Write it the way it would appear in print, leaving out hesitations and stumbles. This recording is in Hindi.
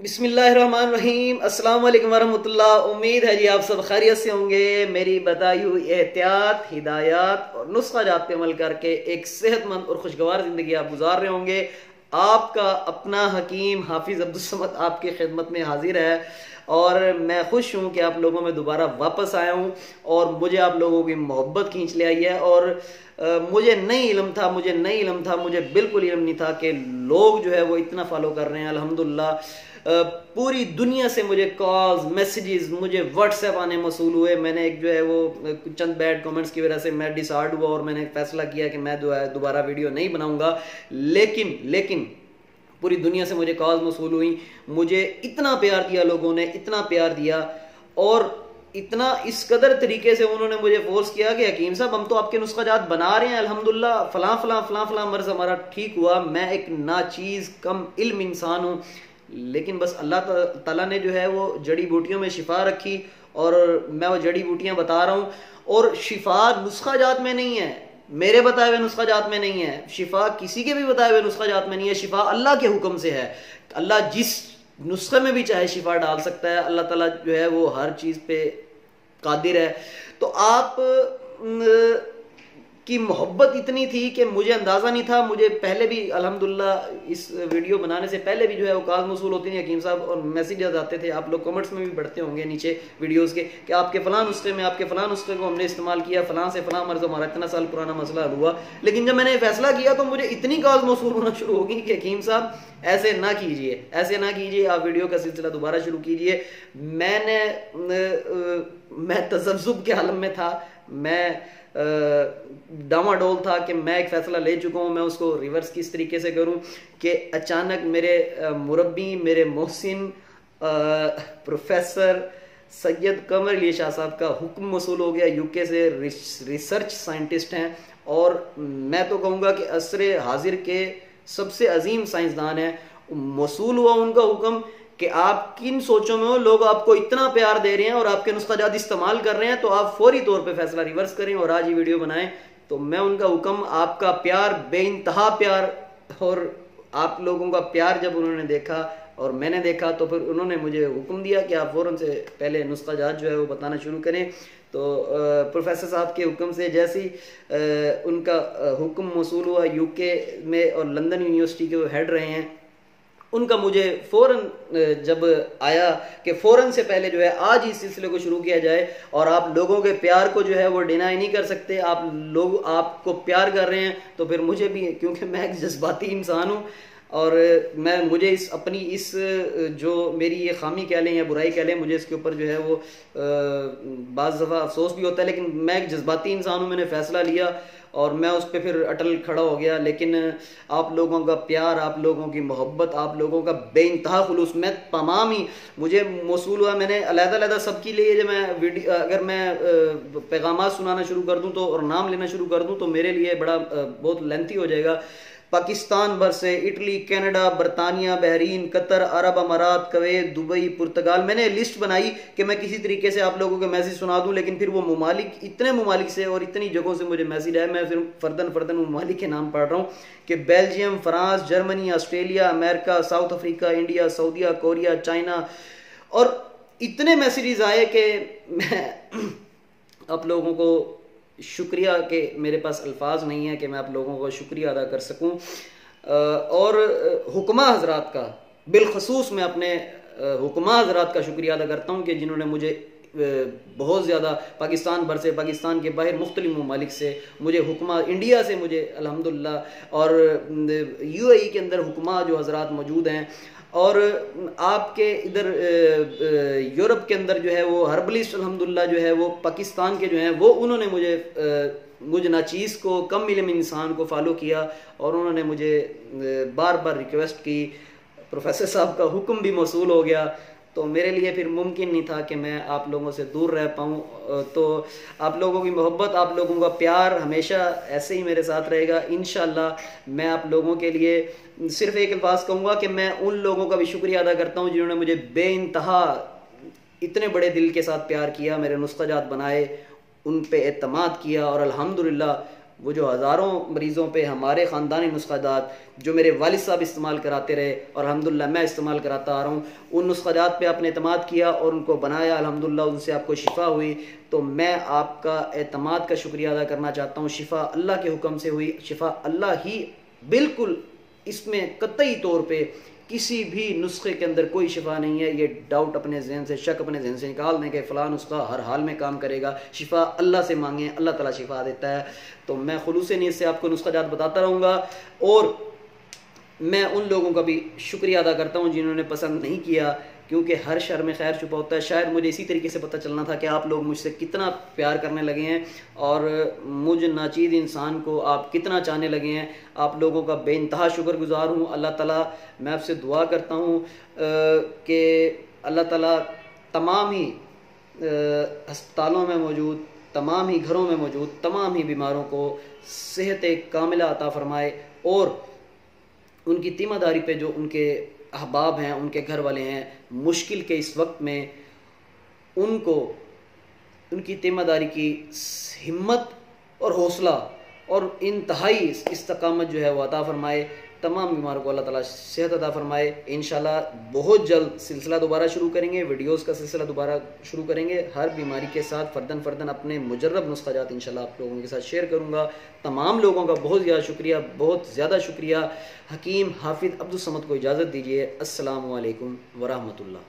बिस्मिल्लाहिर्रहमानिर्रहीम, अस्सलाम वालेकुम वरहमतुल्लाह। उम्मीद है जी आप सब खैरियत से होंगे। मेरी बताई हुई एहतियात, हिदायत और नुस्खा जात पे अमल करके एक सेहतमंद और खुशगवार ज़िंदगी आप गुजार रहे होंगे। आपका अपना हकीम हाफिज अब्दुल आपकी खिदमत में हाजिर है और मैं खुश हूँ कि आप लोगों में दोबारा वापस आया हूँ और मुझे आप लोगों की मोहब्बत खींच ले आई है। और मुझे नहीं इल्म था, मुझे बिल्कुल इल्म नहीं था कि लोग जो है वो इतना फॉलो कर रहे हैं। अल्हम्दुलिल्लाह पूरी दुनिया से मुझे कॉल्स, मैसेजेस, मुझे व्हाट्सएप आने मसूल हुए। मैंने एक जो है वो चंद बैड कमेंट्स की वजह से मैं डिसहार्ड हुआ और मैंने फैसला किया कि मैं जो है दोबारा वीडियो नहीं बनाऊंगा। लेकिन पूरी दुनिया से मुझे कॉल्स मसूल हुई। मुझे इतना प्यार दिया लोगों ने, इतना प्यार दिया और इतना इस कदर तरीके से उन्होंने मुझे फोर्स किया कि हकीम साहब हम तो आपके नुस्खा जात बना रहे हैं, अल्हम्दुलिल्लाह फलां मर्ज हमारा ठीक हुआ। मैं एक नाचीज़ कम इल्म इंसान हूँ, लेकिन बस अल्लाह ताला ने जो है वो जड़ी बूटियों में शिफा रखी और मैं वो जड़ी बूटियां बता रहा हूँ। और शिफा नुस्खा जात में नहीं है, मेरे बताए हुए नुस्खा जात में नहीं है, शिफा किसी के भी बताए हुए नुस्खा जात में नहीं है। शिफा अल्लाह के हुक्म से है। अल्लाह जिस नुस्खे में भी चाहे शिफा डाल सकता है। अल्लाह ताला जो है वो हर चीज़ पे कादिर है। तो आप की मोहब्बत इतनी थी कि मुझे अंदाज़ा नहीं था। मुझे पहले भी अल्हम्दुलिल्लाह इस वीडियो बनाने से पहले भी जो है वो कॉल मौसूल होती थी हकीम साहब और मैसेजेस आते थे। आप लोग कमेंट्स में भी पढ़ते होंगे नीचे वीडियोस के कि आपके फ़लाँ नुस्खे में, आपके फ़लाँ नुस्खे को हमने इस्तेमाल किया, फ़लाँ से फ़लाँ मर्ज़ हमारा इतना साल पुराना मसला हुआ। लेकिन जब मैंने फैसला किया तो मुझे इतनी कॉल मौसूल होना शुरू होगी कि हकीम साहब ऐसे ना कीजिए, ऐसे ना कीजिए, आप वीडियो का सिलसिला दोबारा शुरू कीजिए। मैं तज़ब्ज़ुब के आलम में था, मैं डामाडोल था कि मैं एक फ़ैसला ले चुका हूँ, मैं उसको रिवर्स किस तरीके से करूँ कि अचानक मेरे मुरब्बी, मेरे मोहसिन प्रोफेसर सैयद कमर अली शाह साहब का हुक्म मौसूल हो गया। यूके से रिसर्च साइंटिस्ट हैं और मैं तो कहूँगा कि असरे हाजिर के सबसे अजीम साइंसदान हैं। मौसूल हुआ उनका हुक्म कि आप किन सोचों में हो, लोग आपको इतना प्यार दे रहे हैं और आपके नुस्खा जात इस्तेमाल कर रहे हैं, तो आप फौरी तौर पे फैसला रिवर्स करें और आज ही वीडियो बनाएं। तो मैं उनका हुक्म, आपका प्यार, बेइंतहा प्यार और आप लोगों का प्यार जब उन्होंने देखा और मैंने देखा तो फिर उन्होंने मुझे हुक्म दिया कि आप फ़ौरन से पहले नुस्खा जात जो है वो बताना शुरू करें। तो प्रोफेसर साहब के हुक्म से जैसे ही उनका हुक्म मौसूल हुआ, यूके में और लंदन यूनिवर्सिटी के वो हेड रहे हैं, उनका मुझे फ़ौरन जब आया कि फ़ौरन से पहले जो है आज इस सिलसिले को शुरू किया जाए और आप लोगों के प्यार को जो है वो डिनाई नहीं कर सकते। आप लोग आपको प्यार कर रहे हैं तो फिर मुझे भी, क्योंकि मैं एक जज्बाती इंसान हूँ और मुझे इस अपनी इस जो मेरी ये खामी कह लें या बुराई कह लें, मुझे इसके ऊपर जो है वो बाज़ दफ़ा अफसोस भी होता है, लेकिन मैं एक जज्बाती इंसान हूँ। मैंने फ़ैसला लिया और मैं उस पर फिर अटल खड़ा हो गया। लेकिन आप लोगों का प्यार, आप लोगों की मोहब्बत, आप लोगों का बेइंतहा खुलूस, मैं तमाम ही मुझे मौसूल हुआ। मैंने अलग-अलग सबके लिए जब मैं वीडियो, अगर मैं पैगामात सुनाना शुरू कर दूं तो और नाम लेना शुरू कर दूं तो मेरे लिए बड़ा बहुत लेंथी हो जाएगा। पाकिस्तान भर से, इटली, कनाडा, बरतानिया, बहरीन, कतर, अरब अमारात, कुवैत, दुबई, पुर्तगाल, मैंने लिस्ट बनाई कि मैं किसी तरीके से आप लोगों के मैसेज सुना दूं, लेकिन फिर वो ममालिक, इतने ममालिक से और इतनी जगहों से मुझे मैसेज आए। मैं फिर फर्दन ममालिक के नाम पढ़ रहा हूँ कि Belgium, France, Germany, Australia, America, South Africa, India, सऊदीया, कोरिया, चाइना, और इतने मैसेजेस आए कि मैं आप लोगों को शुक्रिया के मेरे पास अल्फाज नहीं है कि मैं आप लोगों को शुक्रिया अदा कर सकूं। और हुक्मा हजरात का, बिलखसूस मैं अपने हुक्मा हजरात का शुक्रिया अदा करता हूं कि जिन्होंने मुझे बहुत ज़्यादा पाकिस्तान भर से, पाकिस्तान के बाहर मुख्तलिफ ममालिक से मुझे हुक्मा, इंडिया से मुझे अल्हम्दुलिल्लाह, और यूएई के अंदर हुक्मा जो हजरात मौजूद हैं, और आपके इधर यूरोप के अंदर जो है वो हर्बलिस्ट अल्हम्दुलिल्लाह जो है वो पाकिस्तान के जो हैं वो उन्होंने मुझे नाचीज़ को, कम इल्म इंसान को फॉलो किया और उन्होंने मुझे बार बार रिक्वेस्ट की। प्रोफेसर साहब का हुक्म भी मौसूल हो गया तो मेरे लिए फिर मुमकिन नहीं था कि मैं आप लोगों से दूर रह पाऊँ। तो आप लोगों की मोहब्बत, आप लोगों का प्यार हमेशा ऐसे ही मेरे साथ रहेगा इंशाअल्लाह। मैं आप लोगों के लिए सिर्फ एक अल्फाज कहूँगा कि मैं उन लोगों का भी शुक्रिया अदा करता हूँ जिन्होंने मुझे बेइंतहा इतने बड़े दिल के साथ प्यार किया, मेरे नुस्खा जात बनाए, उन पे एतमाद किया और अल्हम्दुलिल्लाह वो जो हज़ारों मरीज़ों पे हमारे ख़ानदानी नुस्ख़ाजात जो मेरे वालिद साहब इस्तेमाल कराते रहे और अल्हम्दुलिल्लाह मैं इस्तेमाल कराता आ रहा हूँ, उन नुस्ख़ाजात पे आपने एतमाद किया और उनको बनाया, अल्हम्दुलिल्लाह उनसे आपको शिफ़ा हुई, तो मैं आपका एतमाद का शुक्रिया अदा करना चाहता हूँ। शिफ़ा अल्लाह के हुक्म से हुई, शिफ़ा अल्लाह ही, बिल्कुल इसमें कतई तौर पे किसी भी नुस्खे के अंदर कोई शिफा नहीं है। ये डाउट अपने जहन से, शक अपने जहन से निकाल दें कि फ़लाँ नुस्खा हर हाल में काम करेगा। शिफा अल्लाह से मांगें, अल्लाह ताला शिफा देता है। तो मैं खुलूस नीयत से आपको नुस्खाजात बताता रहूँगा और मैं उन लोगों का भी शुक्रिया अदा करता हूँ जिन्होंने पसंद नहीं किया, क्योंकि हर शर में खैर छुपा होता है। शायद मुझे इसी तरीके से पता चलना था कि आप लोग मुझसे कितना प्यार करने लगे हैं और मुझ नाचीज़ इंसान को आप कितना चाहने लगे हैं। आप लोगों का बेइंतहा शुक्रगुजार हूँ। अल्लाह ताला, मैं आपसे दुआ करता हूँ कि अल्लाह ताला तमाम ही अस्पतालों में मौजूद, तमाम ही घरों में मौजूद तमाम ही बीमारों को सेहत कामिला अता फरमाए और उनकी तीमादारी पे जो उनके अहबाब हैं, उनके घर वाले हैं, मुश्किल के इस वक्त में उनको उनकी तीमादारी की हिम्मत और हौसला और इंतहाई इस्तकामत जो है वो अता फरमाए। तमाम बीमारों को अल्लाह ताला सेहत अता फरमाए। इंशाल्लाह बहुत जल्द सिलसिला दोबारा शुरू करेंगे, वीडियोस का सिलसिला दोबारा शुरू करेंगे। हर बीमारी के साथ फ़र्दन अपने मुजर्रब नुस्ख़ाजात इंशाल्लाह आप लोगों के साथ शेयर करूँगा। तमाम लोगों का बहुत ज़्यादा शुक्रिया। हकीम, हाफिज, अब्दुल समद को इजाज़त दीजिए। अस्सलामु अलैकुम व रहमतुल्लाह।